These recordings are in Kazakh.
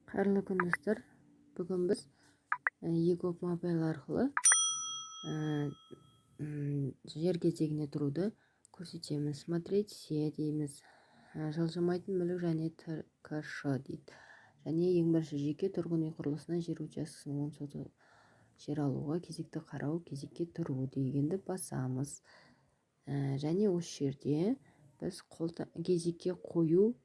Қайырлы күн достар. Бүгін біз EGOP Mobile арқылы жер кезегіне тұруды көрсетеміз. Смотреть все дейміз. Жылжымайтын мүлік және ТКШ дейді. Және ең бірінші жеке тұрғын үй құрылысына жер учаскесінің он соты жер алуға кезекті қарау, кезекке тұру дегенді басамыз. Және осы жерде біз кезекке қою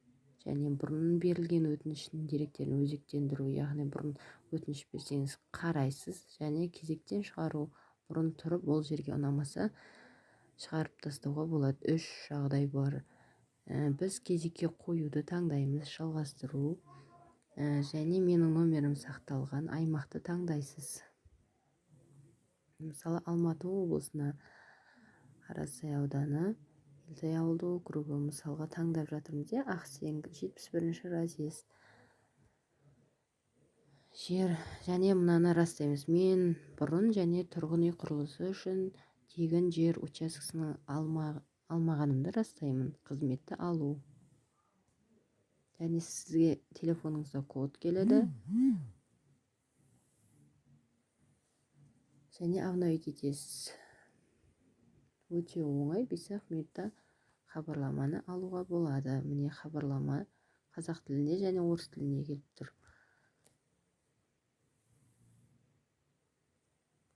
және бұрын берілген өтініштің деректерін өзектендіру, яғни бұрын өтініш берсеңіз қарайсыз, және кезектен шығару, бұрын тұрып ол жерге ұнамаса шығарып тастауға болады. 3 жағдай бар. Біз кезекке қоюды таңдаймыз, жалғастыру, және менің номерім сақталған аймақты таңдайсыз. Мысалы, Алматы облысына Қарасай ауданы Елтай ауылдық округі мысалға таңдап жатырмыз. Ақсеңгір 71-ші разъезд. Жер және мынаны растаймыз. Мен бұрын және тұрғын үй құрылысы үшін тегін жер учаскесінің алмағанымды растаймын. Қызметті алу. Және сізге телефоныңызда код келеді. Және обновить етесіз. Өте оңай, 5-ақ минутта хабарламаны алуға болады. Міне хабарлама қазақ тілінде және орыс тілінде келіп тұр.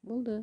Болды.